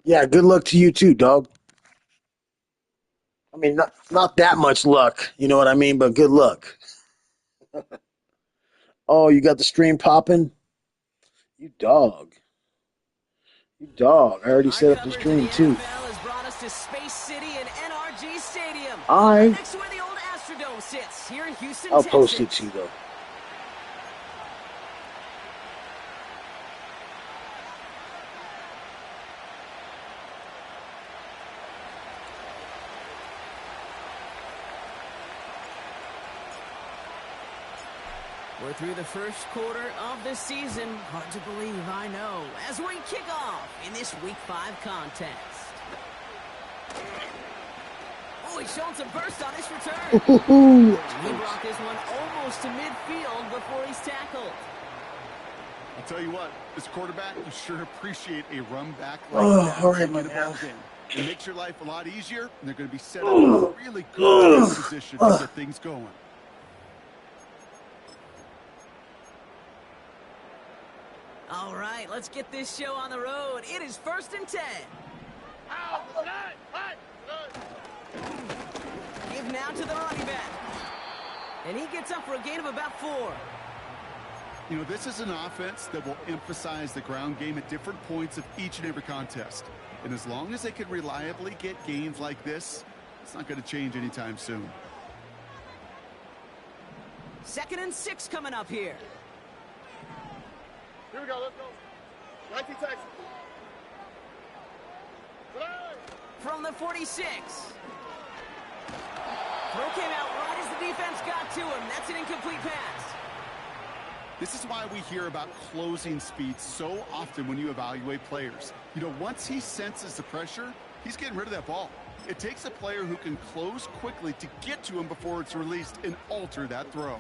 Yeah, good luck to you too, dog. I mean, not that much luck, you know what I mean, but good luck. Oh, you got the stream popping? You dog. You dog. I already Our set up the coverage of the stream too. NFL has brought us to Space City and NRG Stadium, right I next to where the old Astrodome sits here in Houston, I'll post it to Texas. you though. We're through the first quarter of the season. Hard to believe, I know, as we kick off in this Week 5 contest. Oh, he's showing some burst on this return. He brought this one almost to midfield before he's tackled. I'll tell you what, as quarterback, you sure appreciate a run back like Oh, that all right, to my get a man. ball game. It makes your life a lot easier, and they're going to be set up in a really good position to get things going. All right, let's get this show on the road. It is 1st and 10. Give now to the running back. And he gets up for a gain of about 4. You know, this is an offense that will emphasize the ground game at different points of each and every contest. And as long as they can reliably get gains like this, it's not going to change anytime soon. 2nd and 6 coming up here. Here we go, let's go. 19 Texas. From the 46. Throw came out right as the defense got to him. That's an incomplete pass. This is why we hear about closing speed so often when you evaluate players. You know, once he senses the pressure, he's getting rid of that ball. It takes a player who can close quickly to get to him before it's released and alter that throw.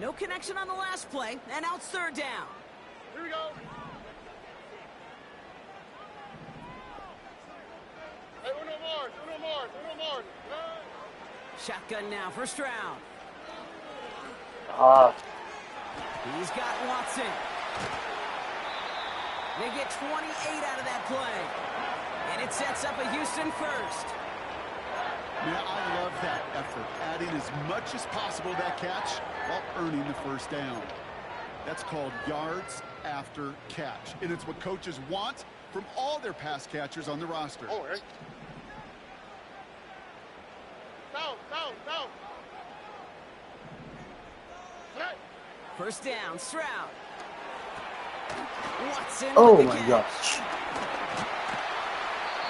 No connection on the last play, and now it's 3rd down. Here we go. Hey, Uno Mars. Shotgun now, 1st round. He's got Watson. They get 28 out of that play. And it sets up a Houston 1st. Yeah, I love that effort, adding as much as possible to that catch while earning the 1st down. That's called yards after catch, and it's what coaches want from all their pass catchers on the roster. Oh, right. Down. 1st down, Stroud. Watson Oh with the my catch. gosh.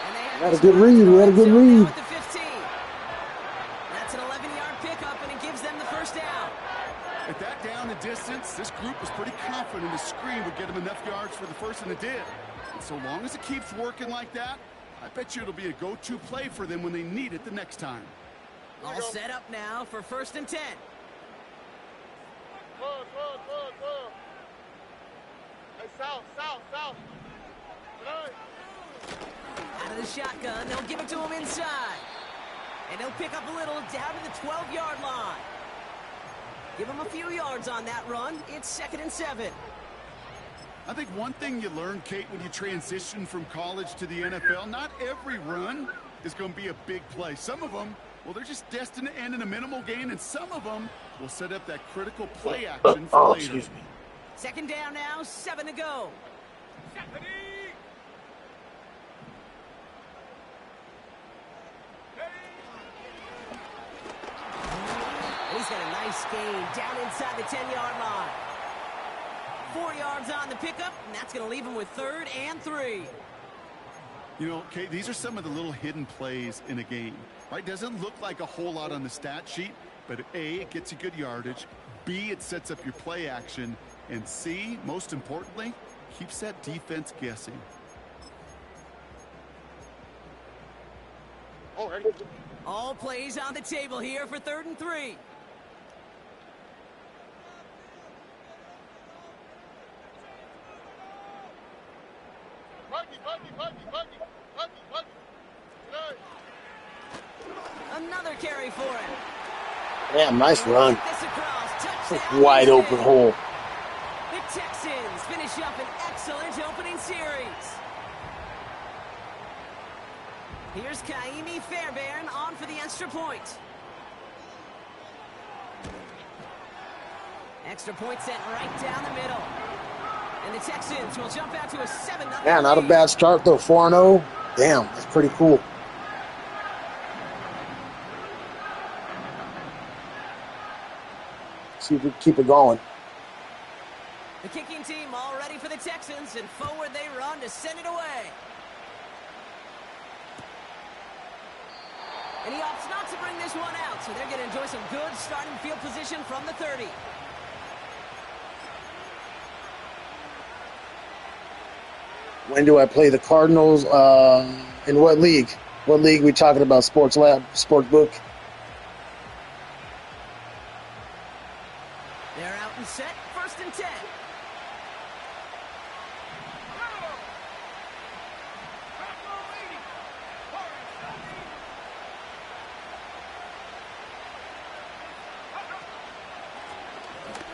And they have We had a this good one read. in the We had a red good zone now read. at the 15. That's an 11-yard pickup, and it gives them the 1st down. At that down and distance, this group was pretty confident a screen would get them enough yards for the 1st, and it did. And so long as it keeps working like that, I bet you it'll be a go-to play for them when they need it the next time. All set up now for 1st and 10. Look. Hey, south. Out of the shotgun, they'll give it to him inside. And they'll pick up a little down to the 12-yard line. Give him a few yards on that run. It's 2nd and 7. I think one thing you learn, Kate, when you transition from college to the NFL, not every run is going to be a big play. Some of them, well, they're just destined to end in a minimal gain, and some of them will set up that critical play action for later. Excuse me. 2nd down now, 7 to go. And he's got a nice gain down inside the 10-yard line. 4 yards on the pickup, and that's going to leave him with 3rd and 3. You know, Kate, these are some of the little hidden plays in a game, right? Doesn't look like a whole lot on the stat sheet, but A, it gets you good yardage, B, it sets up your play action, and C, most importantly, keeps that defense guessing. Oh, right. All plays on the table here for 3rd and 3. Buggy. carry for him. Damn, nice run. This across. Touchdown, Wide Houston. open hole. The Texans finish up an excellent opening series. Here's Kaimi Fairbairn on for the extra point. Extra point sent right down the middle. And the Texans will jump out to a 7-0 Yeah, not a lead. bad start though. 4-0. Damn, that's pretty cool. See if we can keep it going. The kicking team all ready for the Texans, and forward they run to send it away. And he opts not to bring this one out, so they're going to enjoy some good starting field position from the 30. When do I play the Cardinals? In what league? What league we talking about? Sports Lab, Sport Book? They're out and set, 1st and 10.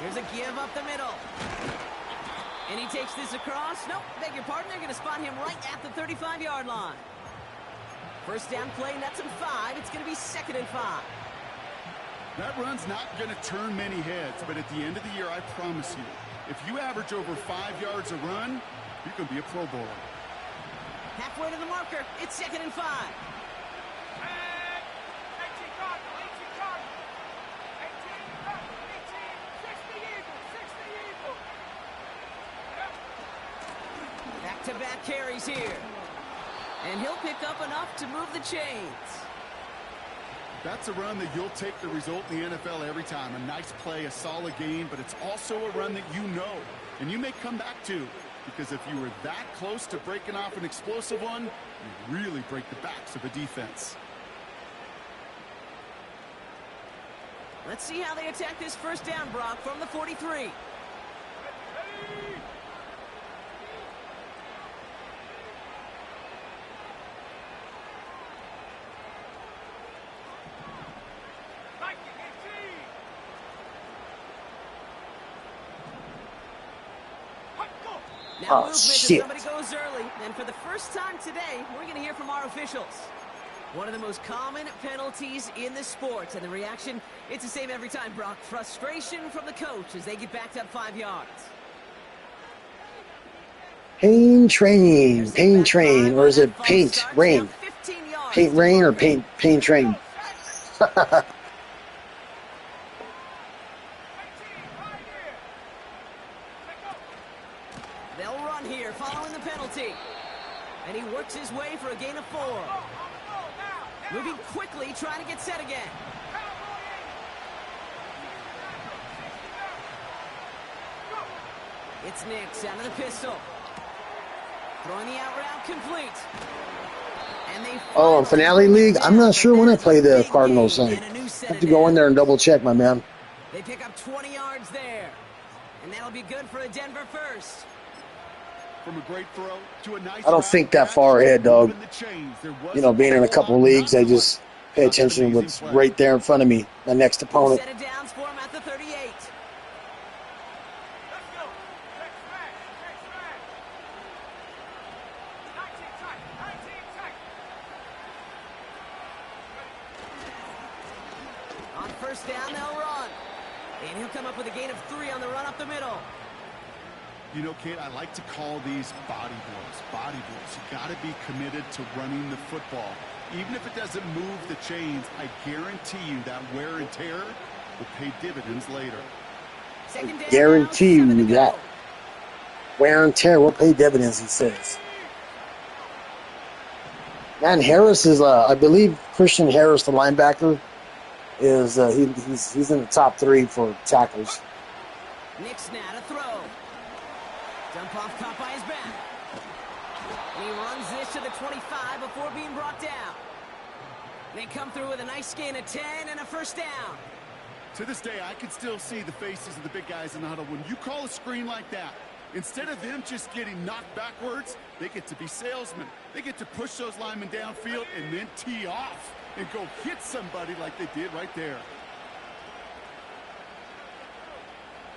Here's a give up the middle. And he takes this across. Nope, beg your pardon. They're going to spot him right at the 35-yard line. First down play, nets him 5. It's going to be 2nd and 5. That run's not going to turn many heads, but at the end of the year, I promise you, if you average over 5 yards a run, you can be a Pro Bowler. Halfway to the marker. It's 2nd and 5. Back-to-back carries here. And he'll pick up enough to move the chains. That's a run that you'll take the result in the NFL every time. A nice play, a solid gain, but it's also a run that you know, and you may come back to, because if you were that close to breaking off an explosive one, you really break the backs of a defense. Let's see how they attack this first down, Brock, from the 43. Now Oh, movement if shit. somebody goes early, and for the first time today, we're going to hear from our officials. One of the most common penalties in the sport, and the reaction, it's the same every time, Brock. Frustration from the coach as they get backed up 5 yards. Paintrain, or is it paint rain? Paint rain or paint train? They'll run here following the penalty. And he works his way for a gain of 4. Moving quickly, trying to get set again. It's Nix out of the pistol. Throwing the out route complete. And they Finale League? I'm not sure when I play the Cardinals. I have to go in there and double check, my man. They pick up 20 yards there. And that'll be good for a Denver first. From a great throw to a nice I don't think that far ahead, dog. You know, being in a couple of leagues, I just pay attention to what's right there in front of me, my next opponent. Set it down for him at the 38. On first down, they'll run. And he'll come up with a gain of 3 on the run up the middle. You know, Kate, I like to call these body blows. Body blows. You got to be committed to running the football. Even if it doesn't move the chains, I guarantee you that wear and tear will pay dividends later. Second down, Guarantee now, 7 you to go. that. Wear and tear will pay dividends, he says. Man, Harris is, I believe Christian Harris, the linebacker, is he's in the top 3 for tackles. Nix now to throw. Dump off caught by his back. And he runs this to the 25 before being brought down. They come through with a nice gain of 10 and a first down. To this day, I can still see the faces of the big guys in the huddle. When you call a screen like that, instead of them just getting knocked backwards, they get to be salesmen. They get to push those linemen downfield and then tee off. and go hit somebody like they did right there.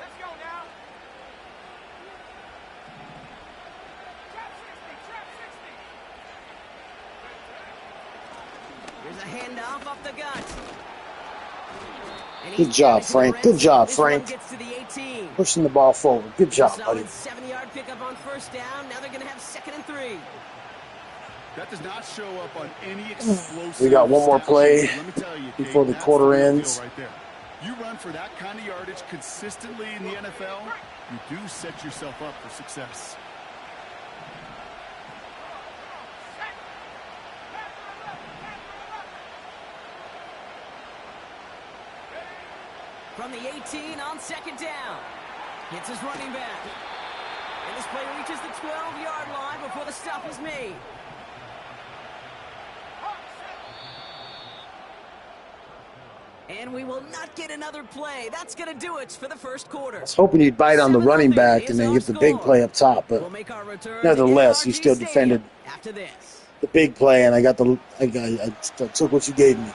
Let's go now. Here's a handoff off the gut. And Good he's job, got it to the Frank. red Good zone. job, This one Frank. gets to the 18. Pushing the ball forward. Good job, buddy. Solid 7-yard pickup on first down. Now they're going to have 2nd and 3. That does not show up on any explosive. We got one more stat play sheet. Let me tell you, Kate, before the that's quarter real deal ends. Right there. You run for that kind of yardage consistently in the NFL, you do set yourself up for success. From the 18 on 2nd down. Hits his running back. And this play reaches the 12-yard line before the stop is made. And we will not get another play. That's going to do it for the first quarter. I was hoping he'd bite on the running back and then get the big play up top, but We'll make our return nevertheless, to he still NRG defended Stadium after this. the big play, and I took what you gave me.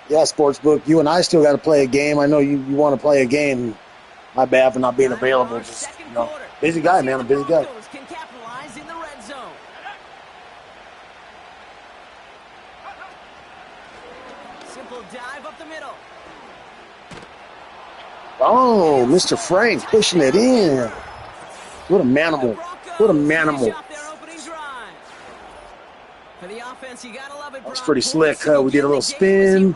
Yeah, Sportsbook, you and I still got to play a game. I know you want to play a game. My bad for not being available. Just, busy guy, man. A busy guy. Can capitalize in the red zone. Simple dive up the middle. Oh, Mr. Frank pushing it in. What a manimal. What a manimal. That's pretty slick. We did a little spin.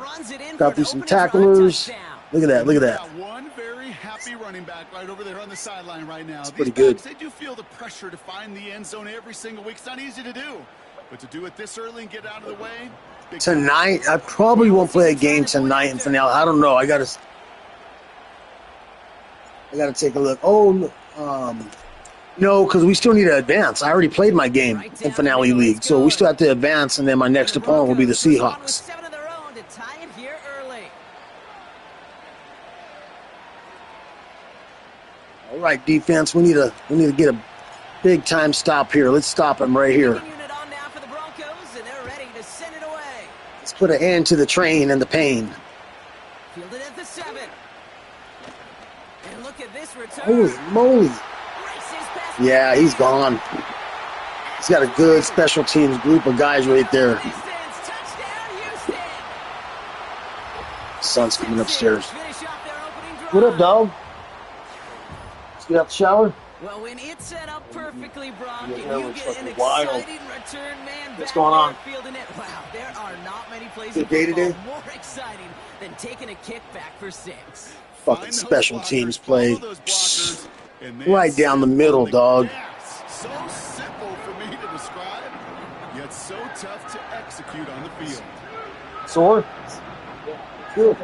Got through some tacklers. Look at that. Look at that. One very happy running back right over there on the sideline right now. It's pretty good. They do feel the pressure to find the end zone every single week. It's not easy to do. But to do it this early and get out of the way. Tonight, I probably won't play a game tonight in finale. I don't know. I gotta take a look. Oh, no, because we still need to advance. I already played my game in Finale League, so we still have to advance, and then my next opponent will be the Seahawks. All right, defense, we need to get a big time stop here. Let's stop him right here. Let's put an end to the train and the pain. Fielded at the 7. And look at this return. Holy moly. Yeah, he's gone. He's got a good special teams group of guys right there. Son's coming upstairs. What up, dog? Just get out the shower? Well, when it's set up perfectly, Brock, Yeah, and that you looks get an fucking wild. exciting return man What's back going on? there fielding it. Wow, there are not many plays Good in day football today? more exciting than taking a kick back for 6. Fucking special teams play. Psst. Right down the middle, dog. So simple for me to describe, yet so tough to execute on the field. Sore? Good.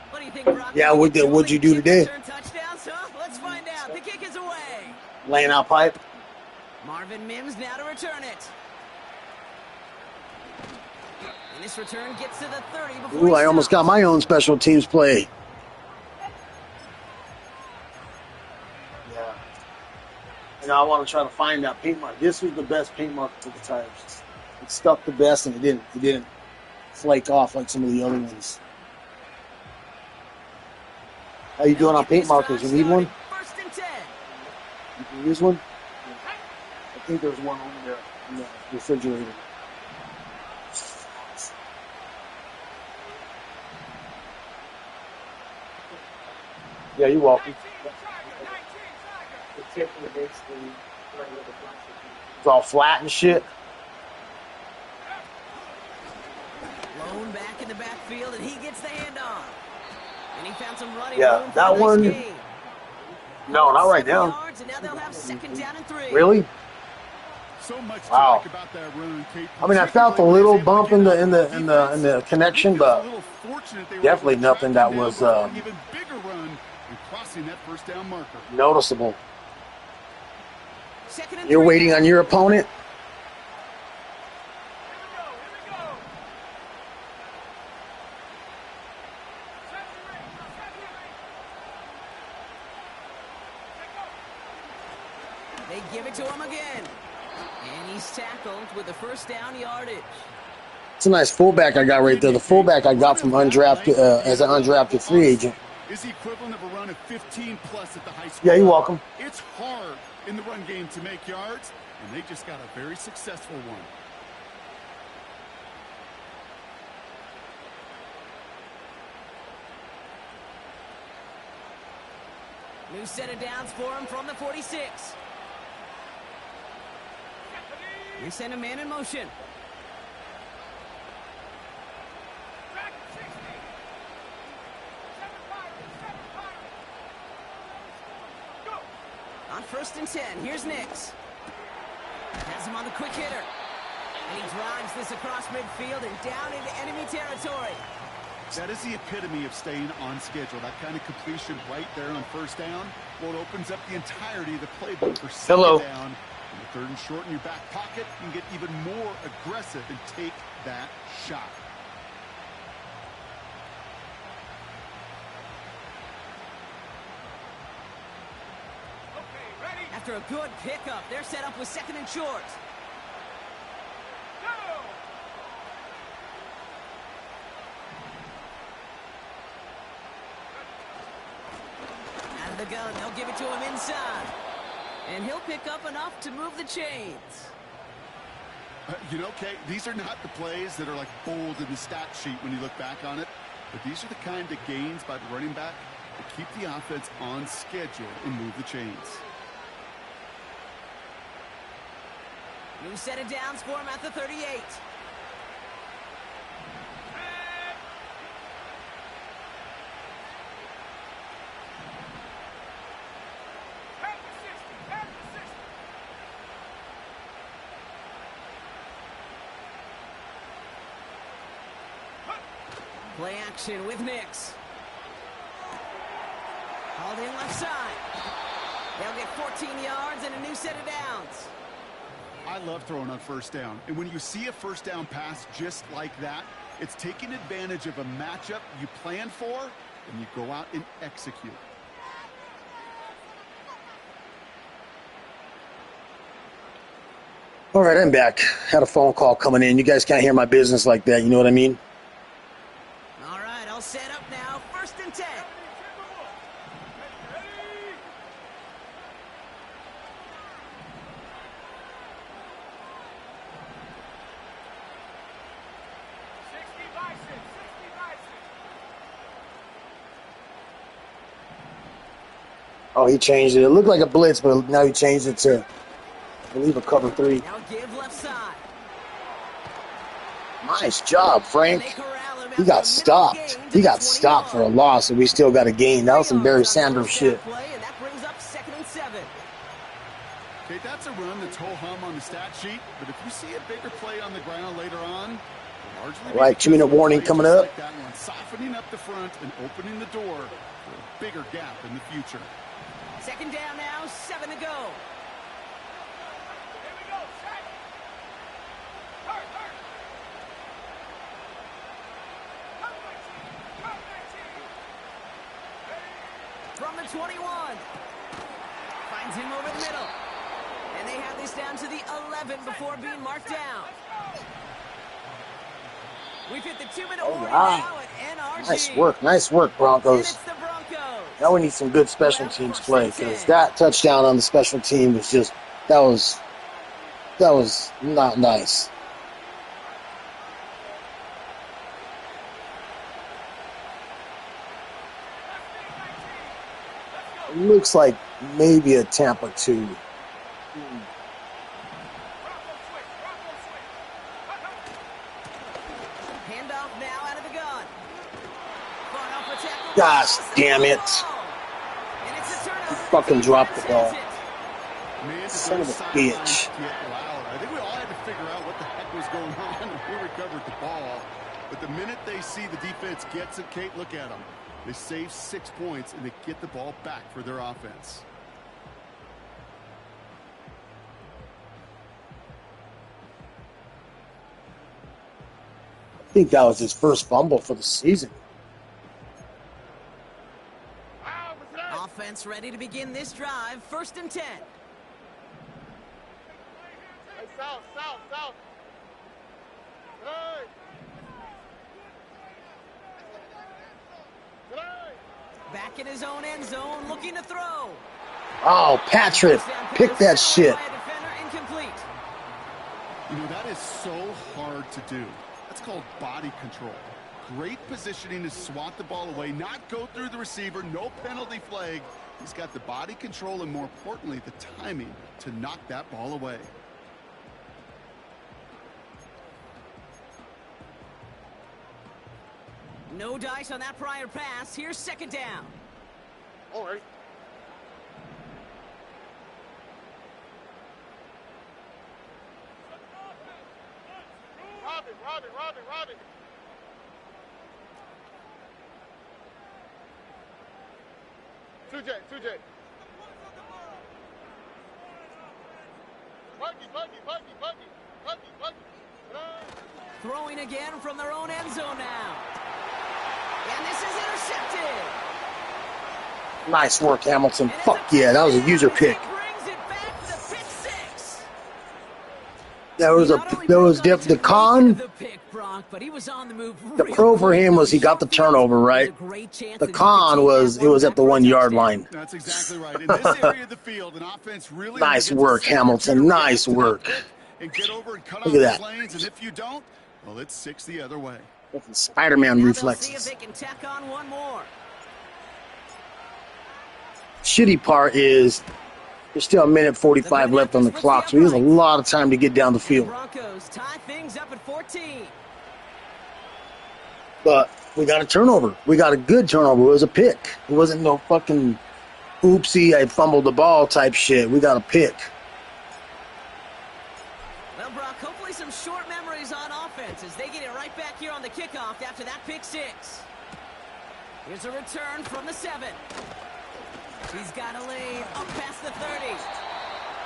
What do you think, Brock? Yeah, what'd you do today? Touchdowns, huh? Let's find out. The kick is away. Laying out pipe. Marvin Mims now to return it. And this return gets to the 30 before Ooh, he I almost got stops. my own special teams play. Yeah. And I want to try to find that paint mark. This was the best paint mark for the tires. It stuck the best, and it didn't flake off like some of the other ones. How you doing on paint markers? You need one? First and 10. You can use one? I think there's one over there in the refrigerator. Yeah, you're welcome. It's all flat and shit. Lone back in the backfield, and he gets the handoff. And he found some running Yeah, room for that a nice one- gain. No, not right 7 now. yards, and now they'll have 2nd down and 3. Really? So much to Wow. like about that run, Kate. I mean, I felt a little bump in the connection, but definitely nothing that was even bigger run and crossing that first down marker. noticeable. 2nd and You're 3. waiting on your opponent. give it to him again. And he's tackled with the first down yardage. It's a nice fullback I got right there. The fullback I got from undrafted as an undrafted free agent. Is the equivalent of a run of 15 plus at the high school. Yeah, you're welcome. It's hard in the run game to make yards, and they just got a very successful one. New set of downs for him from the 46. They send a man in motion. On 1st and 10, here's Nix. Has him on the quick hitter. And he drives this across midfield and down into enemy territory. That is the epitome of staying on schedule. That kind of completion right there on 1st down. Well, it opens up the entirety of the playbook for 2nd down. In the 3rd and short in your back pocket, you can get even more aggressive and take that shot. After a good pickup, they're set up with 2nd and short. Out of the gun, they'll give it to him inside. And he'll pick up enough to move the chains. You know, Kate, these are not the plays that are like bold in the stat sheet when you look back on it. But these are the kind of gains by the running back that keep the offense on schedule and move the chains. New set of downs for him at the 38. Play action with Nix. Hauled in left side. They'll get 14 yards and a new set of downs. I love throwing on 1st down. And when you see a 1st down pass just like that, it's taking advantage of a matchup you plan for, and you go out and execute. All right, I'm back. Had a phone call coming in. You guys can't hear my business like that. You know what I mean? All right, I'll set up now. 1st and 10. Oh, he changed it. It looked like a blitz, but now he changed it to, I believe, a cover 3. Now give left side. Nice job, Frank. He got stopped. He got stopped for a loss, and we still got a gain. That was some Barry Sanders shit. And that brings up 2nd and 7. Okay, that's a run that's ho-hum on the stat sheet, but if you see a bigger play on the ground later on, largely all right, 2-minute warning coming up. like that one, softening up the front and opening the door for a bigger gap in the future. 2nd down now, 7 to go. From the 21. Finds him over the middle. And they have this down to the 11 before being marked down. We've hit the 2-minute warning now at NRG. Nice work, Broncos. And it's the Broncos. Now we need some good special teams play, because that touchdown on the special team was just, that was not nice. It looks like maybe a Tampa 2. Handoff now out of the gun. Gosh damn it. He fucking dropped the ball. Son of a bitch. I think we all had to figure out what the heck was going on and who recovered the ball. But the minute they see the defense gets it, Kate, look at them. They save 6 points, and they get the ball back for their offense. I think that was his first fumble for the season. Offense ready to begin this drive. 1st and 10. South. Hey. Back in his own end zone, looking to throw. Oh, Patrick, pick that shit. Incomplete. You know, that is so hard to do. That's called body control. Great positioning to swat the ball away, not go through the receiver, no penalty flag. He's got the body control and, more importantly, the timing to knock that ball away. No dice on that prior pass. Here's second down. All right. Robin. 2J. Buggy. Throwing again from their own end zone now. And this is intercepted. Nice work, Hamilton. Fuck yeah, that was a user pick. Brings it back for the pick six. The con. The pick, Bronk, but he was on the move. The pro for him was he got the turnover, right? The con was it was at the 1 yard line. That's exactly right. In this area of the field, an offense really Nice work, Hamilton. Nice work. And get over and cut Look off at the that. lanes, and if you don't, well, it's 6 the other way. Fucking Spider-Man Now they'll see if reflexes. they can tack on one more. Shitty part is there's still a minute 45 left on the clock, so he has a lot of time to get down the field. Broncos tie things up at 14. But we got a turnover. We got a good turnover. It was a pick. It wasn't no fucking oopsie, I fumbled the ball type shit. We got a pick. Well, Brock, hopefully some short memories on offense as they get it right back here on the kickoff after that pick six. Here's a return from the 7. He's got a lane up past the 30.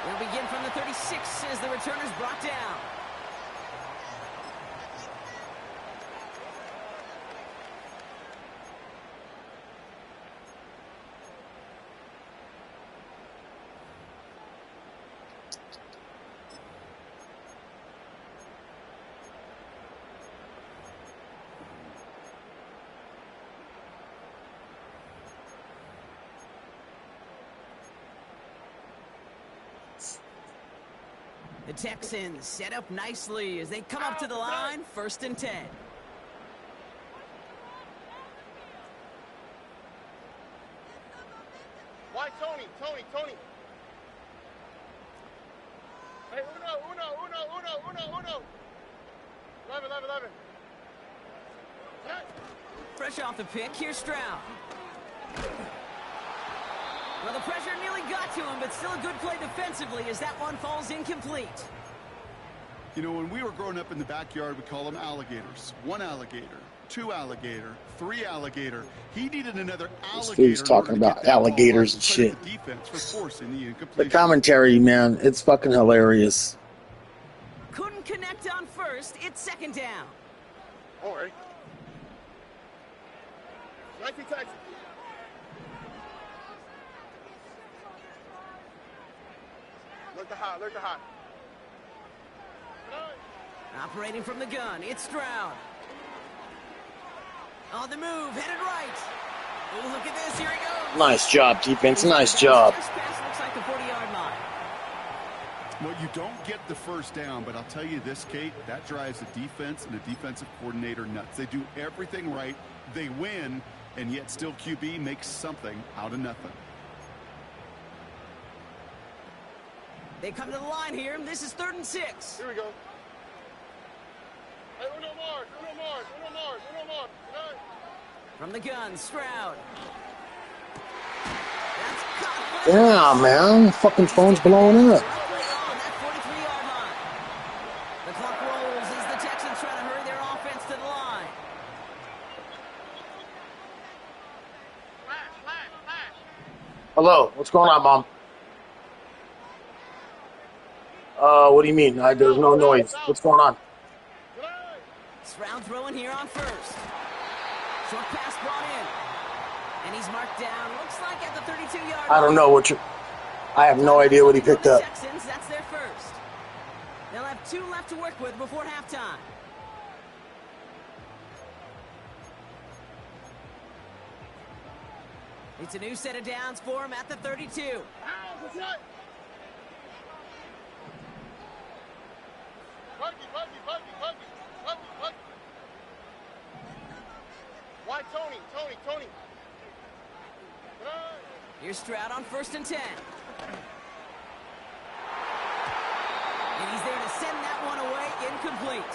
We'll begin from the 36 as the returner's brought down. The Texans set up nicely as they come up to the line, 1st and 10. Why Tony? Hey, Uno. 11. Hey. Fresh off the pick, here's Stroud. Well, the pressure nearly got to him, but still a good play defensively as that one falls incomplete. You know, when we were growing up in the backyard, we call them alligators. 1 alligator, 2 alligator, 3 alligator. He needed another alligator. This dude's talking about alligators and shit. The defense for forcing the The incompletion. commentary, man, it's fucking hilarious. Couldn't connect on 1st. It's 2nd down. All right. 19 Texas. Look the hot. Operating from the gun, it's Stroud. On the move, headed right. Oh, look at this, here he goes. Nice job, defense. Nice job. First pass looks like the 40-yard line. Well, you don't get the first down, but I'll tell you this, Kate, that drives the defense and the defensive coordinator nuts. They do everything right, they win, and yet still QB makes something out of nothing. They come to the line here. This is 3rd and 6. Here we go. Hey, Uno Mars. Hey. From the gun, Stroud. That's caught. Yeah, man. Fucking phone's blowing up. Right on that 43-yard line. The clock rolls as the Texans try to hurry their offense to the line. Flash. Hello, what's going on, Mom? What do you mean? There's no noise. What's going on? Stroud throwing here on 1st. Short pass brought in. And he's marked down. Looks like at the 32-yard line. I don't know what you. I have no idea what he picked up. Texans, that's their 1st. They'll have 2 left to work with before halftime. It's a new set of downs for him at the 32. Why Tony? Here's Stroud on 1st and 10. And he's there to send that one away incomplete.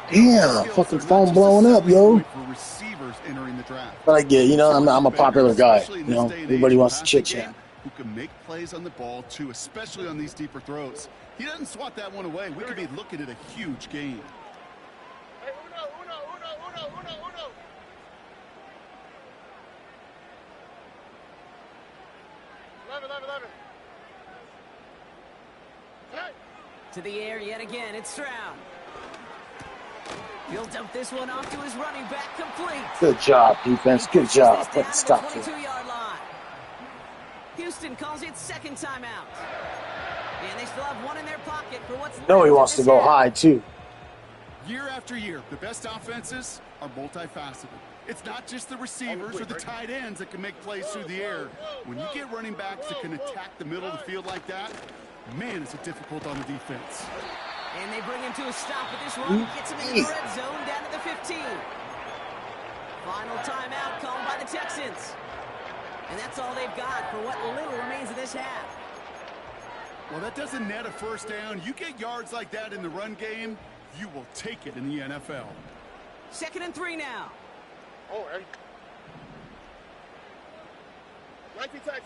Damn, fucking phone blowing up, yo. For receivers entering the draft. But I get, I'm a popular guy. Everybody wants to chit chat. Who can make plays on the ball too, especially on these deeper throws. He doesn't swat that one away. We could be looking at a huge game. Hey, uno. 11. Hey. To the air yet again, it's Stroud. He'll dump this one off to his running back, complete. Good job, defense. Good job. Put the stop to it. 22-yard line. Houston calls it 2nd timeout. And they still have 1 in their pocket for what's left. No, he wants to go high, too. Year after year, the best offenses are multifaceted. It's not just the receivers or the tight ends that can make plays through the air. When you get running backs that can attack the middle of the field like that, man, is it difficult on the defense. And they bring him to a stop with this one. Gets him in the red zone down to the 15. Final timeout called by the Texans. And that's all they've got for what little remains of this half. Well, that doesn't net a first down. You get yards like that in the run game, you will take it in the NFL. 2nd and 3 now. Oh, ready? 19 Texas.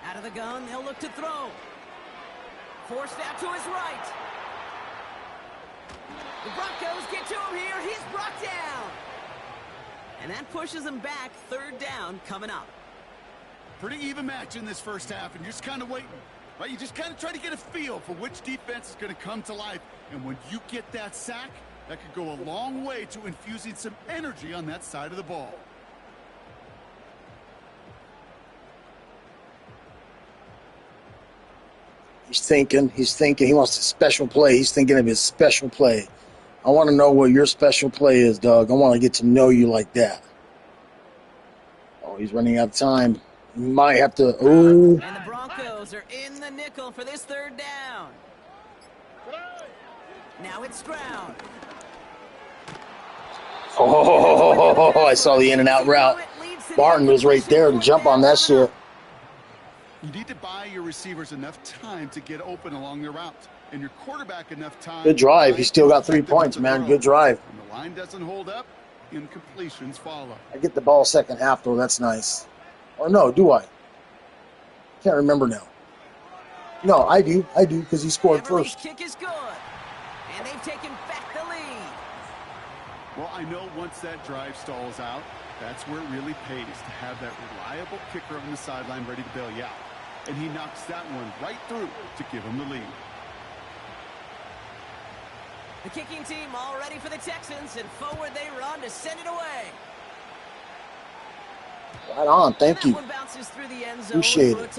Out of the gun, they'll look to throw. Forced out to his right. The Broncos get to him here. He's brought down. And that pushes him back. 3rd down coming up. Pretty even match in this first half, and you're just kind of waiting. Right? You just kind of try to get a feel for which defense is going to come to life. And when you get that sack, that could go a long way to infusing some energy on that side of the ball. He's thinking. He wants a special play. He's thinking of his special play. I want to know what your special play is, Doug. I want to get to know you like that. Oh, he's running out of time. He might have to. Ooh. And the Broncos are in the nickel for this 3rd down. Now it's Stroud. Oh, I saw the in and out route. Barton was right there to jump on that shit. You need to buy your receivers enough time to get open along their route, and your quarterback enough time. Good drive. He still got 3 points, man. Good drive. When the line doesn't hold up, incompletions follow. I get the ball second half, though. That's nice. Or no, do I? Can't remember now. No, I do, because he scored Everly's first. kick is good. And they've taken back the lead. Well, I know once that drive stalls out, that's where it really pays to have that reliable kicker on the sideline ready to bail you out. And he knocks that one right through to give him the lead. The kicking team all ready for the Texans, and forward they run to send it away. Right on, thank you. That one bounces through the end zone. Appreciate it.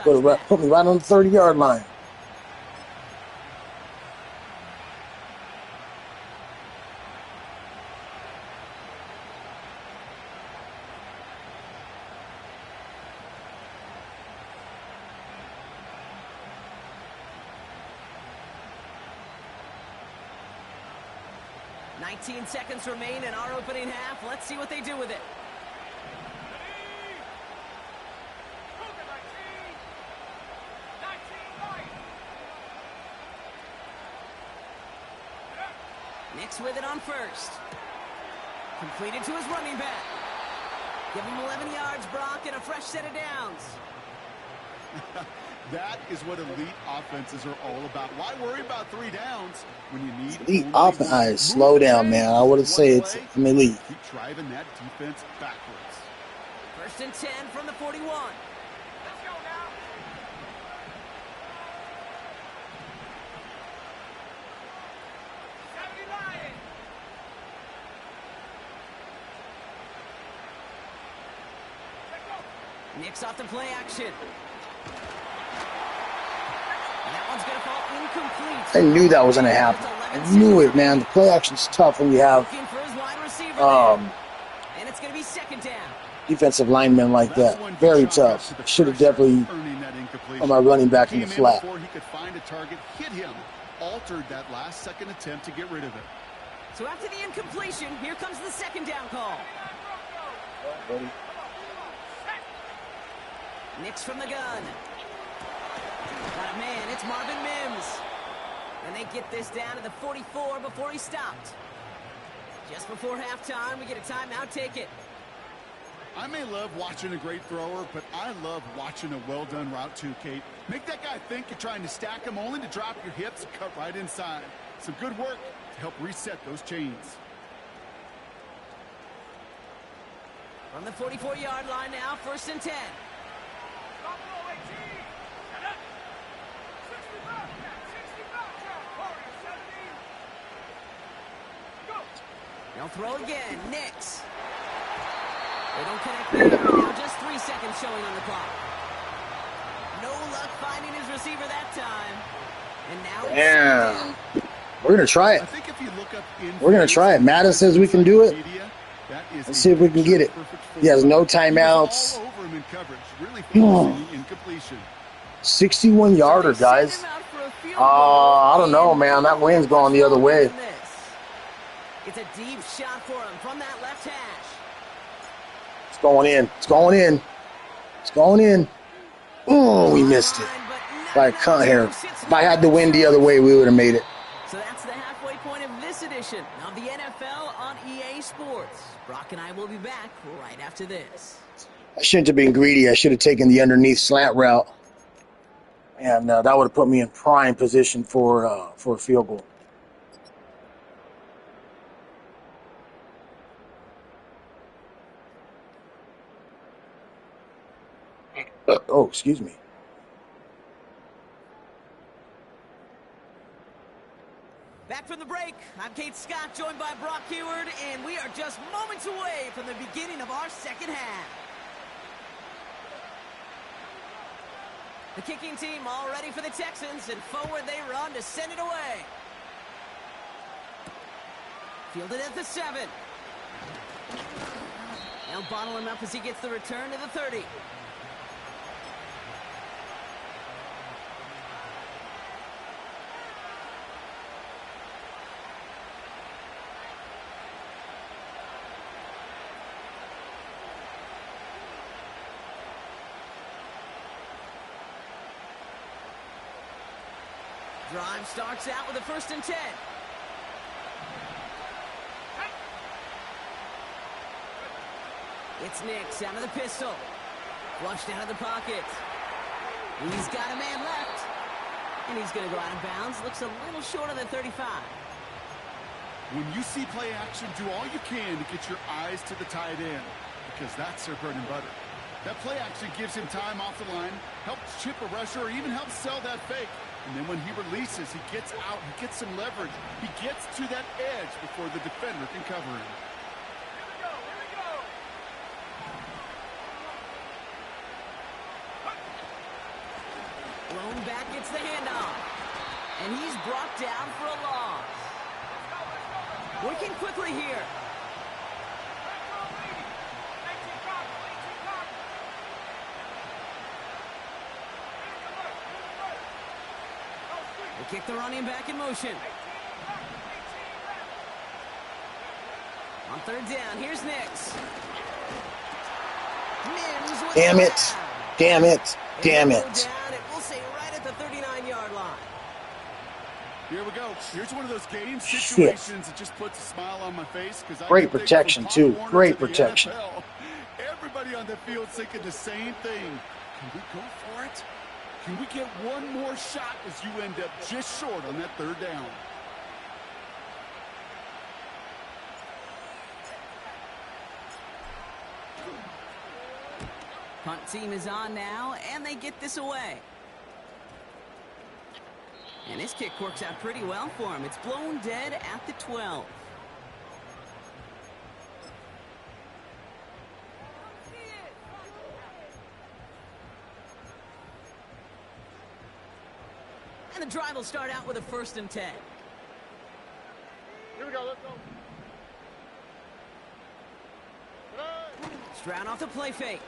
Put me right on the 30-yard line. $19 seconds remain in our opening half. Let's see what they do with it. Nix with it on first. Completed to his running back. Give him 11 yards, Brock, and a fresh set of downs. That is what elite offenses are all about. Why worry about 3 downs when you need Elite offense. Slow down, man. I wouldn't say it's elite. Keep driving that defense backwards. 1st and 10 from the 41. Let's go now. Nick's off the play action. And that one's going to fall incomplete. I knew that was going to happen. I knew it, man. The play action's tough when you have Looking for his wide receiver there. And it's going to be second down. defensive linemen like that. Very tough. Should have definitely on my running back in the flat. Before he could find a target, hit him, altered that last second attempt to get rid of it. So after the incompletion, here comes the second down call. Nick's from the gun. Got a man, it's Marvin Mims. And they get this down to the 44 before he stopped. Just before halftime, we get a timeout, take it. I may love watching a great thrower, but I love watching a well-done route too, Kate. Make that guy think you're trying to stack him only to drop your hips and cut right inside. Some good work to help reset those chains. From the 44-yard line now, 1st and 10. They'll throw again. Nix. They don't connect there. Now just 3 seconds showing on the clock. No luck finding his receiver that time. And now it's We're going to try it. I think if you look up We're going to try it. Madden says we can do it. Let's see if we can get it. He has no timeouts. 61-yarder, guys. I don't know, man. That wind's going the other way. It's a deep shot for him from that left hash. It's going in. It's going in. It's going in. Oh, we missed it. By a cut hair. If I had the wind the other way, we would have made it. So that's the halfway point of this edition of the NFL on EA Sports. Brock and I will be back right after this. I shouldn't have been greedy. I should have taken the underneath slant route. And that would have put me in prime position for a field goal. Oh, excuse me. Back from the break, I'm Kate Scott, joined by Brock Heward, and we are just moments away from the beginning of our second half. The kicking team all ready for the Texans, and forward they run to send it away. Fielded at the 7. They'll bottle him up as he gets the return to the 30. Drive starts out with a 1st and 10. It's Nix out of the pistol. Flushed out of the pocket. He's got a man left. And he's going to go out of bounds. Looks a little short of the 35. When you see play action, do all you can to get your eyes to the tight end, because that's their bread and butter. That play action gives him time off the line, helps chip a rusher, or even helps sell that fake. And then when he releases, he gets out, he gets some leverage. He gets to that edge before the defender can cover him. Blown back gets the handoff. And he's brought down for a loss. Working quickly here. They kick the running back in motion. On 3rd down, here's Nix. Mims with Damn it. Damn it. Damn it. Down, it will say right at the 39-yard line. Here we go. Here's one of those game situations that just puts a smile on my face. Great protection, too. Great protection. Everybody on the field thinking the same thing. Can we go for it? Can we get one more shot as you end up just short on that 3rd down? Punt team is on now, and they get this away. And this kick works out pretty well for him. It's blown dead at the 12. And the drive will start out with a 1st and 10. Here we go. Let's go. Stroud off the play fake.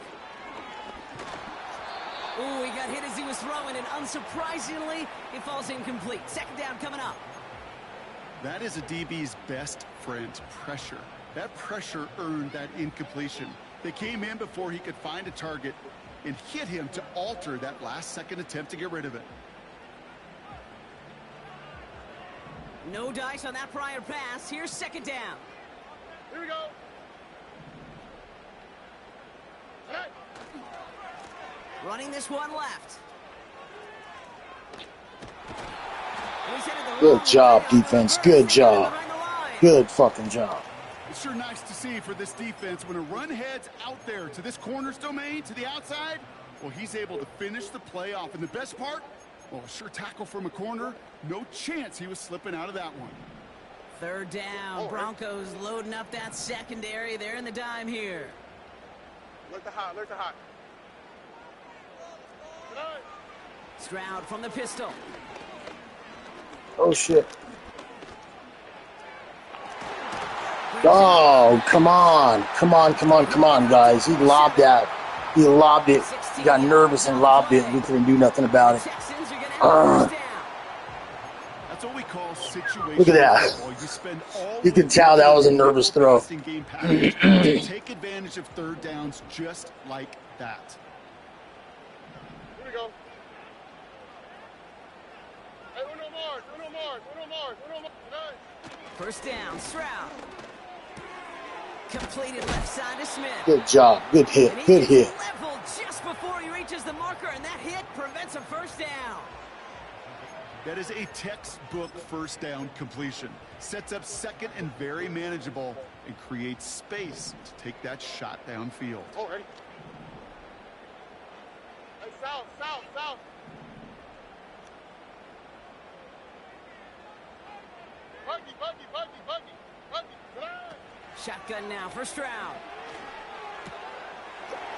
Ooh, he got hit as he was throwing, and unsurprisingly, it falls incomplete. 2nd down coming up. That is a DB's best friend, pressure. That pressure earned that incompletion. They came in before he could find a target and hit him to alter that last-second attempt to get rid of it. No dice on that prior pass. Here's 2nd down. Here we go. Hey. Running this one left. Good job, defense. Good job. Good fucking job. It's sure nice to see for this defense when a run heads out there to this corner's domain, to the outside, well, he's able to finish the play off. And the best part, well, sure tackle from a corner. No chance he was slipping out of that one. 3rd down. Broncos loading up that secondary. They're in the dime here. Look the hot. Look the hot. Stroud from the pistol. Oh, shit. Oh, come on. Come on, come on, come on, guys. He lobbed that. He lobbed it. He got nervous and lobbed it. We couldn't do nothing about it. That's what we call situation. Look at that. You can tell that was a nervous throw. Take advantage of 3rd downs just like that. Here we go. Hey, uno more. 1st down, Stroud. Completed left side to Smith. Good job. Good hit. Good hit. Leveled just before he reaches the marker, and that hit prevents a 1st down. That is a textbook 1st down completion. Sets up 2nd and very manageable and creates space to take that shot downfield. Oh, ready. Hey, south. Buggy. Shotgun now for Stroud.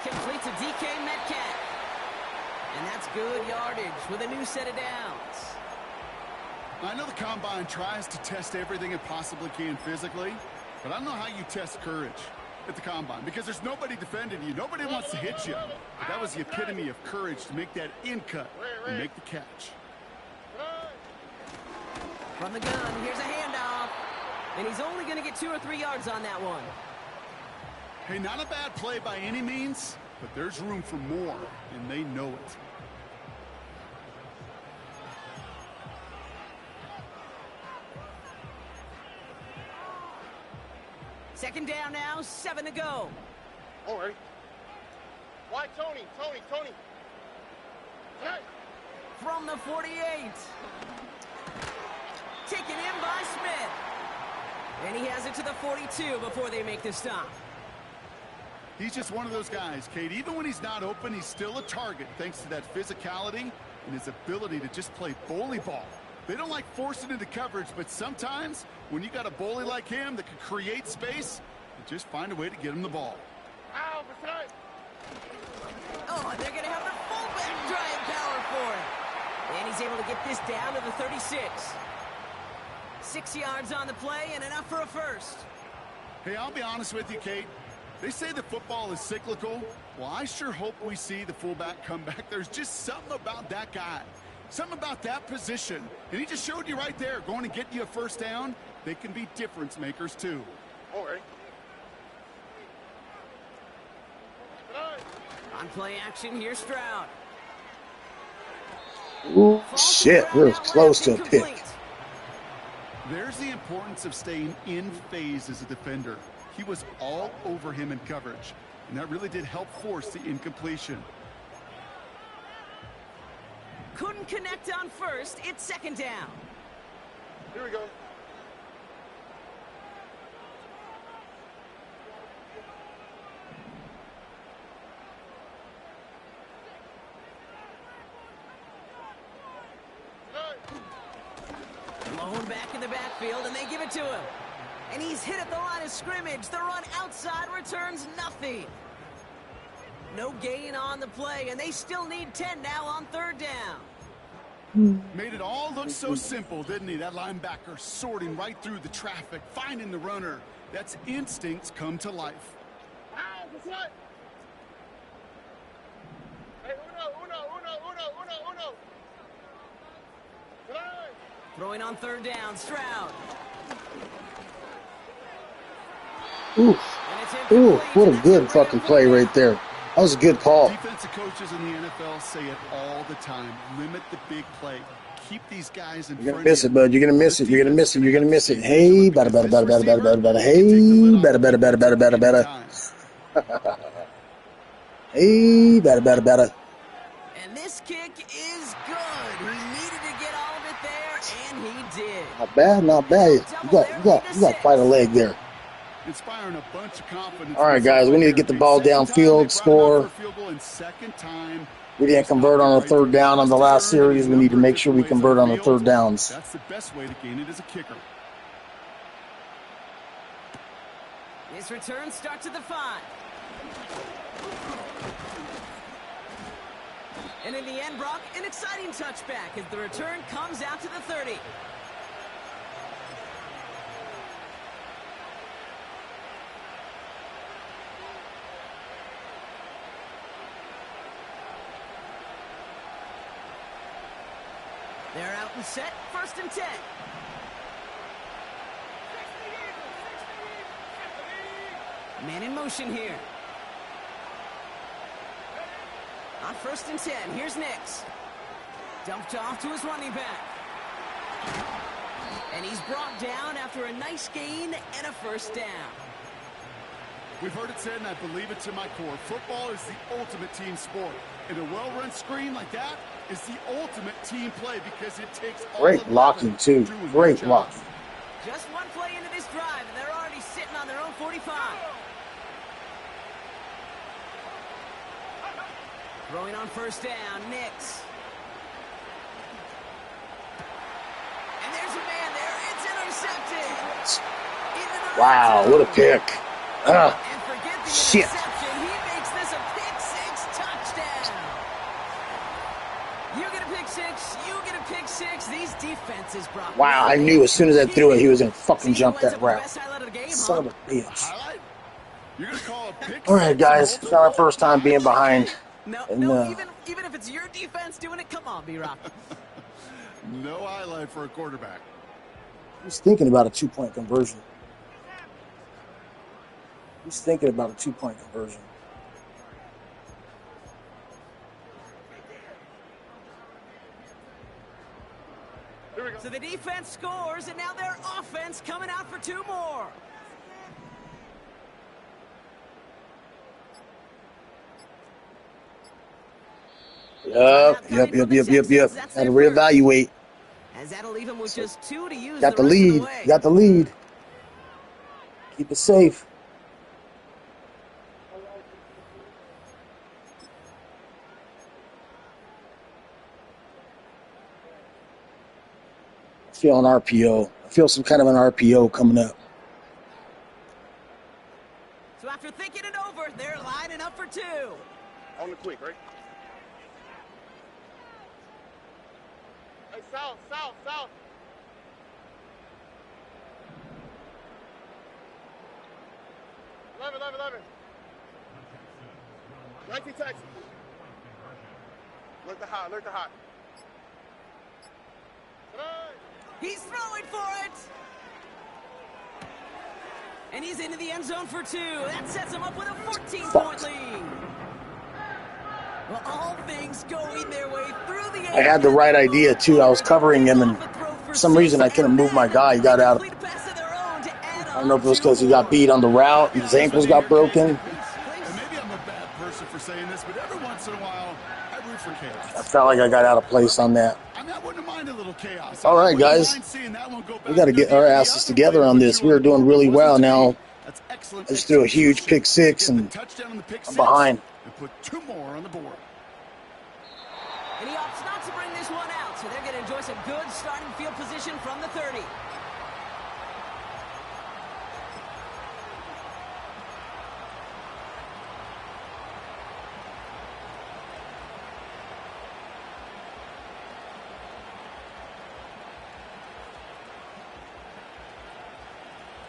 Completes a DK Metcalf. And that's good yardage with a new set of downs. I know the Combine tries to test everything it possibly can physically, but I don't know how you test courage at the Combine because there's nobody defending you. Nobody wants to hit you. But that was the epitome of courage to make that in cut and make the catch. From the gun, here's a handoff. And he's only going to get 2 or 3 yards on that one. Hey, not a bad play by any means, but there's room for more, and they know it. Second down now, 7 to go. All right. Why Tony? Hey. From the 48. Taken in by Smith. And he has it to the 42 before they make the stop. He's just one of those guys, Kate. Even when he's not open, he's still a target thanks to that physicality and his ability to just play bully ball. They don't like forcing into coverage, but sometimes when you got a bully like him that can create space, you just find a way to get him the ball. Ow, beside. Oh, and they're going to have the fullback drive power for it. And he's able to get this down to the 36. 6 yards on the play and enough for a 1st. Hey, I'll be honest with you, Kate. They say the football is cyclical. Well, I sure hope we see the fullback come back. There's just something about that guy. Something about that position. And he just showed you right there, going to get you a 1st down. They can be difference makers, too. All right. On play action, here's Stroud. Ooh, shit, we're close to a pick. There's the importance of staying in phase as a defender. He was all over him in coverage, and that really did help force the incompletion. Couldn't connect on 1st. It's 2nd down. Here we go. Blown back in the backfield, and they give it to him. And he's hit at the line of scrimmage. The run outside returns nothing. No gain on the play, and they still need 10 now on 3rd down. Made it all look so simple, didn't he? That linebacker sorting right through the traffic, finding the runner. That's instincts come to life. Ow, what's that? Hey, uno. Throwing on third down, Stroud. Ooh, what a good fucking play right there. That was a good call. Defensive coaches in the NFL say it all the time. Limit the big play. Keep these guys in front of you. You're gonna miss it, bud. You're gonna miss it. You're gonna miss it. You're gonna miss it. Hey, better. Hey, better. Hey, better. And this kick is good. He needed to get all of it there, and he did. Not bad. You got quite a leg there. Inspiring a bunch of confidence. All right, guys, we need to get the ball downfield, score. We didn't convert on a third down on the last series. We need to make sure we convert on the third downs. That's the best way to gain it as a kicker. His return starts at the 5. And in the end, Brock, an exciting touchback as the return comes out to the 30. They're out and set, 1st and 10. Man in motion here. On 1st and 10, here's Nix. Dumped off to his running back. And he's brought down after a nice gain and a 1st down. We've heard it said, and I believe it to my core. Football is the ultimate team sport. And a well-run screen like that is the ultimate team play because it takes all great blocking, too. Great blocking. Just one play into this drive, and they're already sitting on their own 45. Throwing on 1st down, Nix. And there's a man there. It's intercepted. Wow, what a pick. And forget the shit. interception. He makes this a pick 6 touchdown. You get a pick 6. You get a pick 6. These defenses, Brock. Wow, I knew as soon as I threw it, he was going to fucking jump that route. Son of a bitch. You're gonna call a pick. All right, guys. It's not our first time being behind. No, even if it's your defense doing it, come on, B-Rock. No highlight for a quarterback. He's thinking about a 2-point conversion. So the defense scores, and now their offense coming out for 2 more. Yep. Had to reevaluate. As that'll leave him with just 2 to use. Got the lead. Keep it safe. I feel an RPO. I feel some kind of an RPO coming up. So after thinking it over, they're lining up for 2. On the quick, right? Hey, south. 11. 19 Texas. Look the hot. He's throwing for it. And he's into the end zone for 2. That sets him up with a 14-point lead. Well, all things going their way through the air. I had the right idea, too. I was covering him, and for some reason I couldn't move my guy. He got out. I don't know if it was because he got beat on the route and his ankles got broken. And maybe I'm a bad person for saying this, but every once in a while, I root for chaos. I felt like I got out of place on that. I mean, I wouldn't mind a little chaos. All right, guys. We got to get our asses together on this. We are doing really well now. I just threw a huge pick 6, and I'm behind. And put 2 more on the board. And he opts not to bring this one out, so they're going to enjoy some good starting field position from the 30.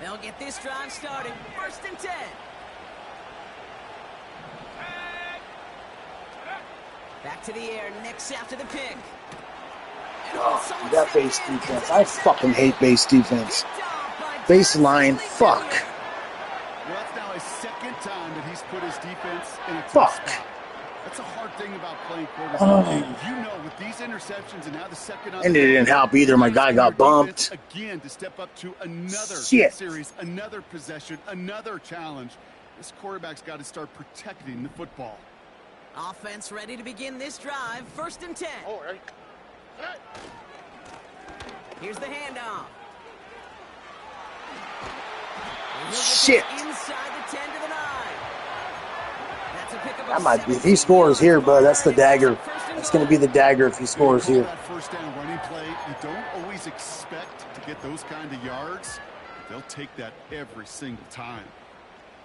They'll get this drive started. 1st and 10. Back to the air. Nix after the pick. Oh, that base defense. I fucking hate base defense. Baseline, fuck. Well, that's now his 2nd time that he's put his defense in a tough Fuck. spot. That's a hard thing about playing quarterback. You know, with these interceptions and now the second on And the it didn't help either. My guy got bumped. Again, to step up to another Shit. series, another possession, another challenge. This quarterback's got to start protecting the football. Offense ready to begin this drive. 1st and 10. Oh, ready? Here's the handoff. And he'll get Shit. this inside the 10 to the 9. That's a pickup That of might be. If 17 he scores here, yards. bud, that's the dagger. 1st and That's goal. going to be the dagger if he scores Call here. that 1st down running play. You don't always expect to get those kind of yards. They'll take that every single time.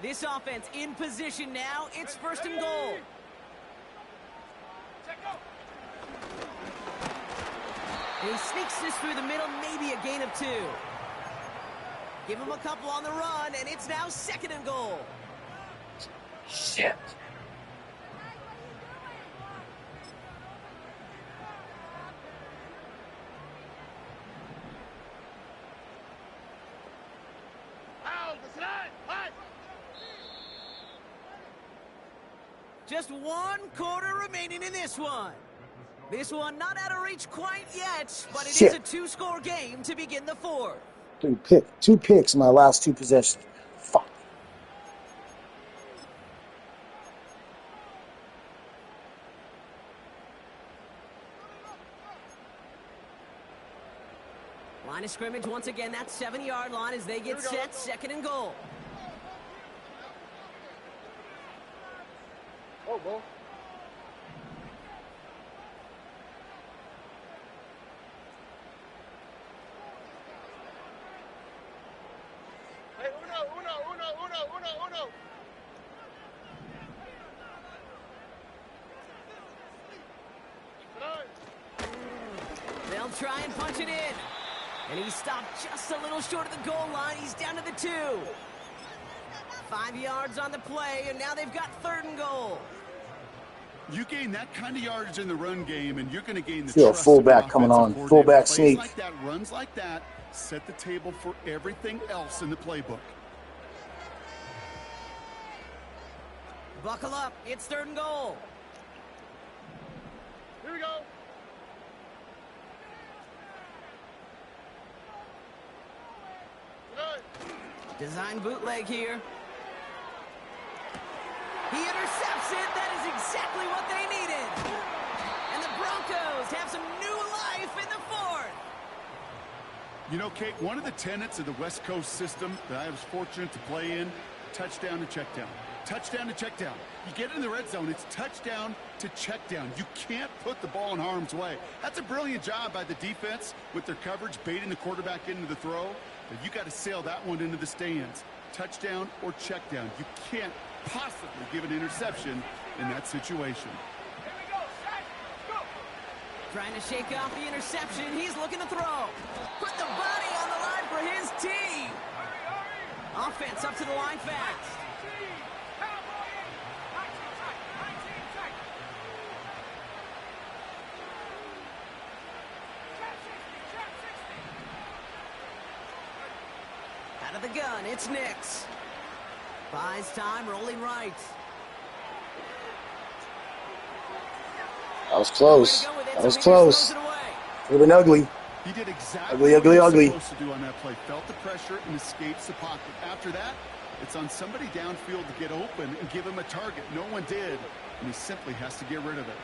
This offense in position now. It's 1st and goal. And he sneaks this through the middle, maybe a gain of 2. Give him a couple on the run, and it's now 2nd and goal. Shit. Just 1 quarter remaining in this one. This one not out of reach quite yet, but it Shit. is a 2-score game to begin the 4th. Two picks in my last 2 possessions. Fuck. Line of scrimmage once again, that 7-yard line as they get set. 2nd and goal. Oh, ball. Hey, uno. They'll try and punch it in. And he stopped just a little short of the goal line. He's down to the 2. 5 yards on the play, and now they've got 3rd and goal. You gain that kind of yardage in the run game, and you're going to gain the Feel a trust fullback of the coming offensive on. coordinator. Fullback Plays sneak. like that, runs like that, set the table for everything else in the playbook. Buckle up. It's 3rd and goal. Here we go. Design bootleg here. He intercepts it. That is exactly what they needed. And the Broncos have some new life in the 4th. You know, Kate, one of the tenets of the West Coast system that I was fortunate to play in, touchdown to check down. Touchdown to check down. You get in the red zone, it's touchdown to check down. You can't put the ball in harm's way. That's a brilliant job by the defense with their coverage, baiting the quarterback into the throw. But you got to sail that one into the stands. Touchdown or check down. You can't possibly give an interception in that situation. Trying to shake off the interception. He's looking to throw. Put the body on the line for his team. Offense up to the line fast. Out of the gun, it's Nix. Buys time, rolling right. That was close. That was close. Would have been ugly. He did exactly Ugly, what ugly, he was ugly. supposed to do on that play. Felt the pressure and escapes the pocket. After that, it's on somebody downfield to get open and give him a target. No one did, and he simply has to get rid of it.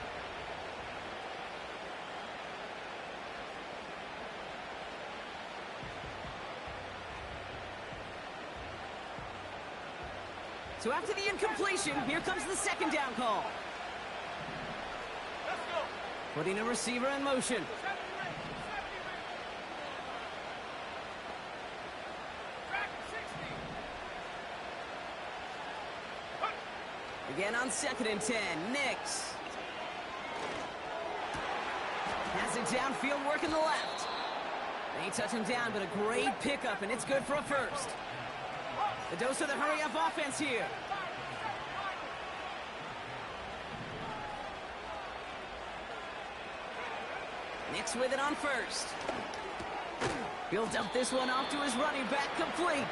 So after the incompletion, here comes the 2nd down call. Putting a receiver in motion. Again on 2nd and 10, Nix. Has it downfield, working the left. They touch him down, but a great pickup, and it's good for a 1st. The dose of the hurry-up offense here. Nix with it on first. He'll dump this one off to his running back, complete.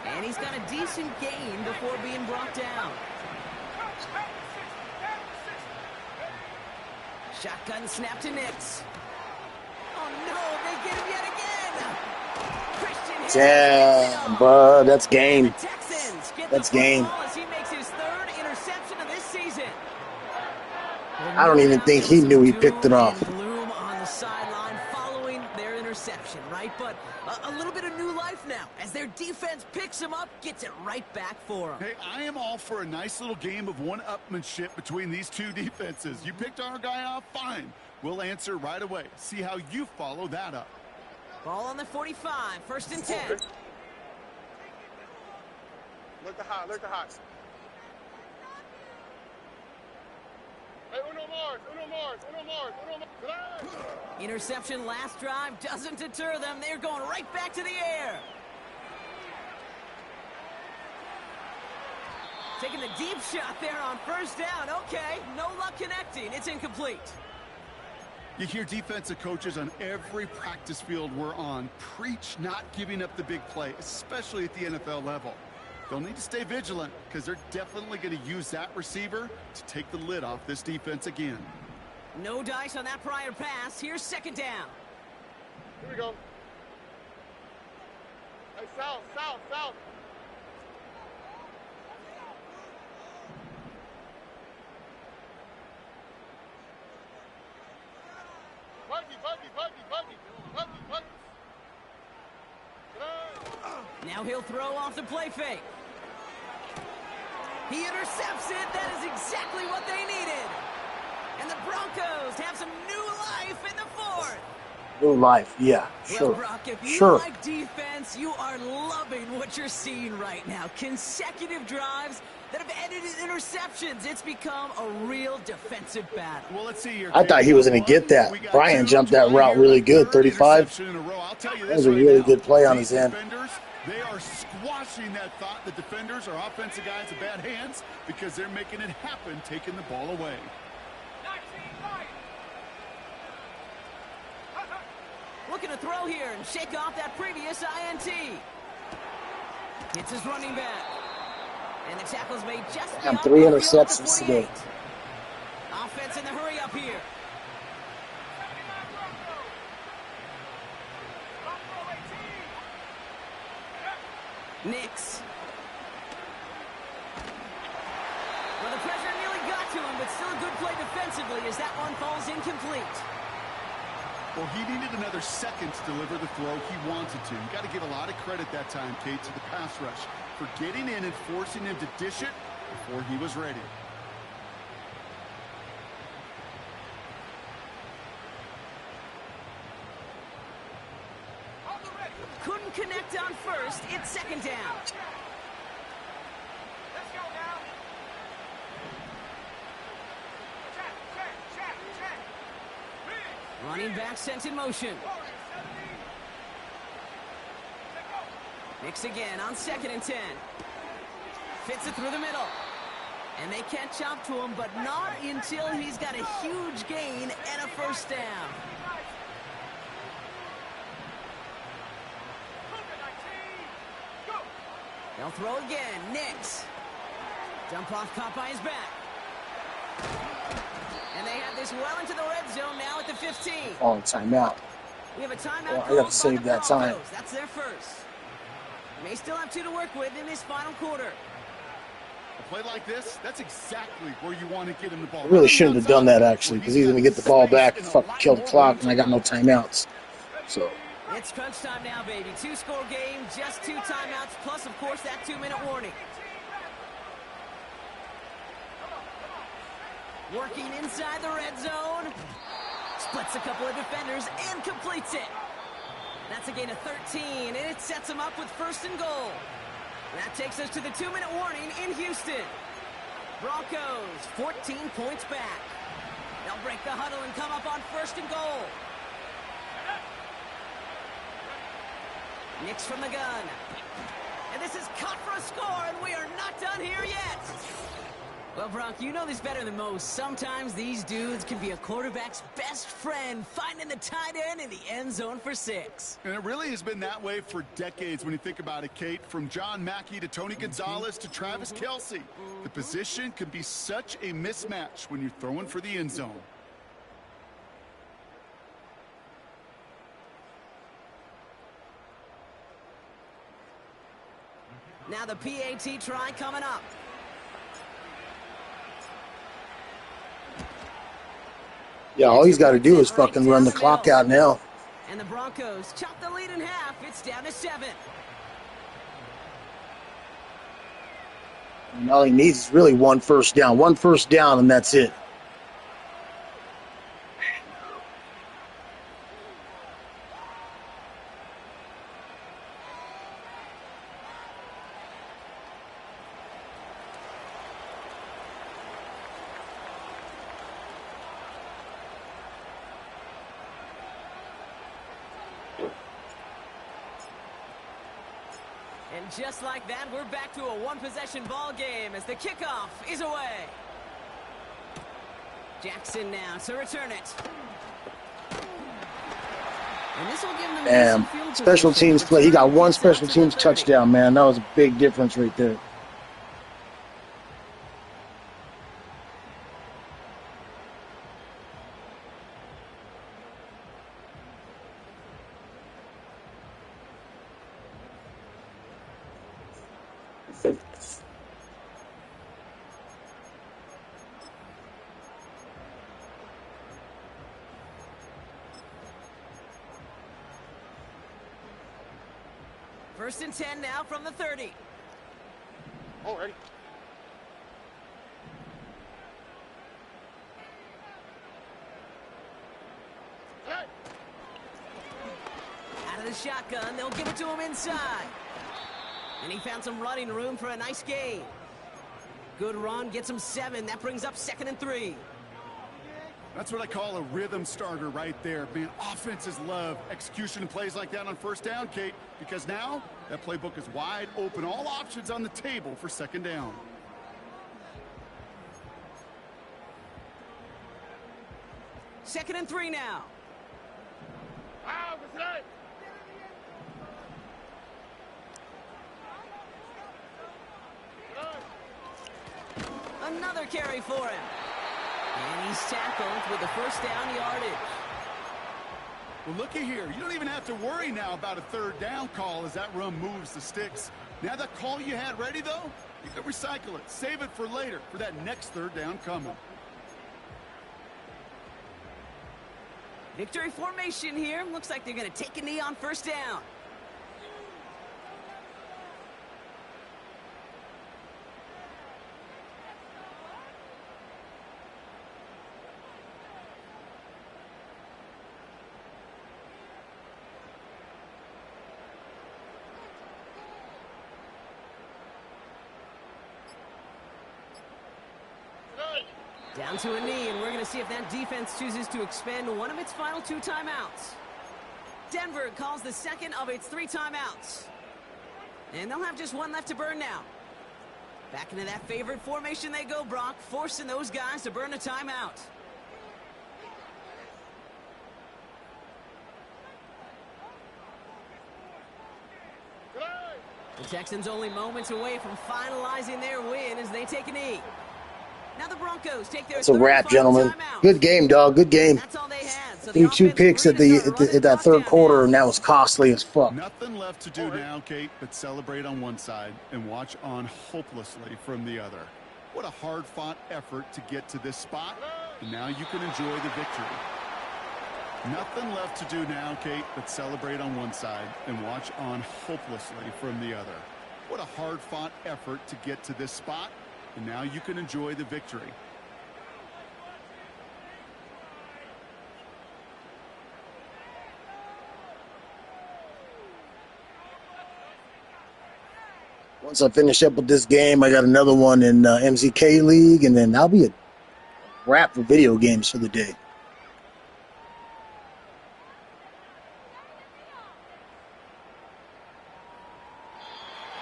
And he's got a decent gain before being brought down. Shotgun snap to Nix. Oh no, they get him yet again. Christian Damn, bro, that's game. The Texans get That's the game. football as he makes his third interception of this season. I don't even think he knew he picked it off. Doom and gloom on the sideline following their interception, right? But a little bit of new life now as their defense picks him up, gets it right back for him. Hey, I am all for a nice little game of one-upmanship between these two defenses. You picked our guy off, fine. We'll answer right away. See how you follow that up. Ball on the 45, 1st and 10. Look the hot, look the hot. Hey, uno Mars, uno Mars, uno Mars, uno Mars. Interception last drive doesn't deter them. They're going right back to the air. Taking the deep shot there on 1st down. Okay, no luck connecting. It's incomplete. You hear defensive coaches on every practice field we're on preach not giving up the big play, especially at the NFL level. They'll need to stay vigilant because they're definitely going to use that receiver to take the lid off this defense again. No dice on that prior pass. Here's 2nd down. Here we go. Hey, south, south, south. Buggy. Now he'll throw off the play fake. He intercepts it. That is exactly what they needed. And the Broncos have some new life in the 4th. New life, yeah, sure. Well, Brock, if you Sure. like defense, you are loving what you're seeing right now. Consecutive drives that have ended in interceptions. It's become a real defensive battle. Well, let's see here. I thought he was going to get that. Brian jumped that route really good, 35. That was a really good play on his end. They are squashing that thought. The defenders are offensive guys in bad hands because they're making it happen, taking the ball away. Looking to throw here and shake off that previous INT. Hits his running back. And the tackle's made just And beyond 3 the field at the interceptions 48. today. Offense in the hurry up here. Nix. Well, the pressure nearly got to him, but still a good play defensively as that one falls incomplete. Well, he needed another second to deliver the throw he wanted to. You got to give a lot of credit that time, Kate, to the pass rush for getting in and forcing him to dish it before he was ready. Couldn't connect on 1st. It's 2nd down. Let's go now. Running back sent in motion. Nix again on 2nd and 10. Fits it through the middle. And they catch up to him, but not until he's got a huge gain and a 1st down. They'll throw again. Nix. Dump off caught by his back. And they have this well into the red zone now at the 15. Oh, timeout. We have a timeout. Well, I called gotta save by the that time. Broncos. That's their first. May still have 2 to work with in this final quarter. A play like this, that's exactly where you want to get him the ball. I really shouldn't have done that, actually, because he's going to get the ball back and fucking kill the clock, and I got no timeouts. So, It's crunch time now, baby. 2-score game, just 2 timeouts, plus, of course, that 2-minute warning. Working inside the red zone. Splits a couple of defenders and completes it. That's a gain of 13, and it sets him up with 1st and goal. That takes us to the 2-minute warning in Houston. Broncos, 14 points back. They'll break the huddle and come up on 1st and goal. Nix from the gun. And this is cut for a score, and we are not done here yet. Well, Bronk, you know this better than most. Sometimes these dudes can be a quarterback's best friend, finding the tight end in the end zone for 6. And it really has been that way for decades when you think about it, Kate. From John Mackey to Tony Gonzalez to Travis Kelce. The position can be such a mismatch when you're throwing for the end zone. Now the PAT try coming up. Yeah, all he's got to do is fucking run the clock out now. And the Broncos chop the lead in half. It's down to 7. And all he needs is really one first down. One first down, and that's it. And just like that, we're back to a one-possession ball game as the kickoff is away. Jackson now to return it. And this will give them Damn. Special teams play. He got one special teams touchdown, man. That was a big difference right there. First and 10 now from the 30. Already. Out of the shotgun, they'll give it to him inside. And he found some running room for a nice gain. Good run, gets him 7. That brings up 2nd and 3. That's what I call a rhythm starter right there. Man, offenses love execution and plays like that on first down, Kate, because now that playbook is wide open. All options on the table for 2nd down. Second and 3 now. Ah, what's that? Another carry for him. And he's tackled with the first down yardage. Well, looky here. You don't even have to worry now about a 3rd down call as that run moves the sticks. Now that call you had ready, though, you can recycle it. Save it for later for that next 3rd down coming. Victory formation here. Looks like they're going to take a knee on first down. Down to a knee, and we're going to see if that defense chooses to expend one of its final 2 timeouts. Denver calls the second of its 3 timeouts. And they'll have just 1 left to burn now. Back into that favorite formation they go, Brock, forcing those guys to burn a timeout. The Texans only moments away from finalizing their win as they take a knee. Now the Broncos take their It's a wrap, gentlemen. Good game, dog. Good game. That's all they had. So Threw 2 picks at that 3rd quarter, and that was costly as fuck. Nothing left to do now, Kate, but celebrate on one side and watch on hopelessly from the other. What a hard-fought effort to get to this spot, and now you can enjoy the victory. Nothing left to do now, Kate, but celebrate on one side and watch on hopelessly from the other. What a hard-fought effort to get to this spot, and now you can enjoy the victory. Once I finish up with this game, I got another one in MZK League, and then that'll be a wrap for video games for the day.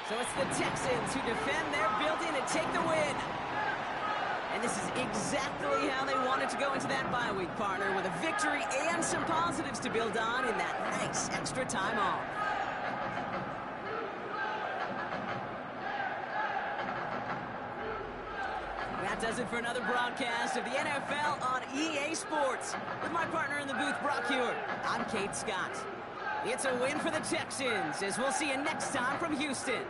So it's the Texans who defend their building and take the win. And this is exactly how they wanted to go into that bye week, partner, with a victory and some positives to build on in that nice extra time off. That does it for another broadcast of the NFL on EA Sports. With my partner in the booth, Brock Hewitt, I'm Kate Scott. It's a win for the Texans, as we'll see you next time from Houston.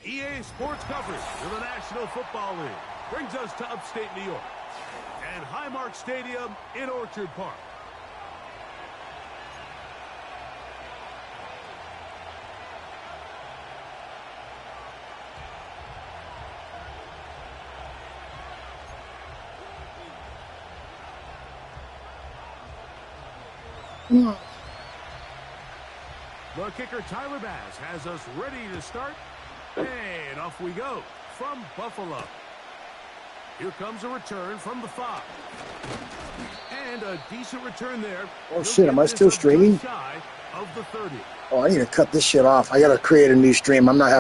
EA Sports coverage of the National Football League brings us to upstate New York and Highmark Stadium in Orchard Park. The kicker, Tyler Bass, has us ready to start. And off we go from Buffalo. Here comes a return from the 5. And a decent return there. Oh, shit. Am I still streaming? Shy of the 30. Oh, I need to cut this shit off. I got to create a new stream. I'm not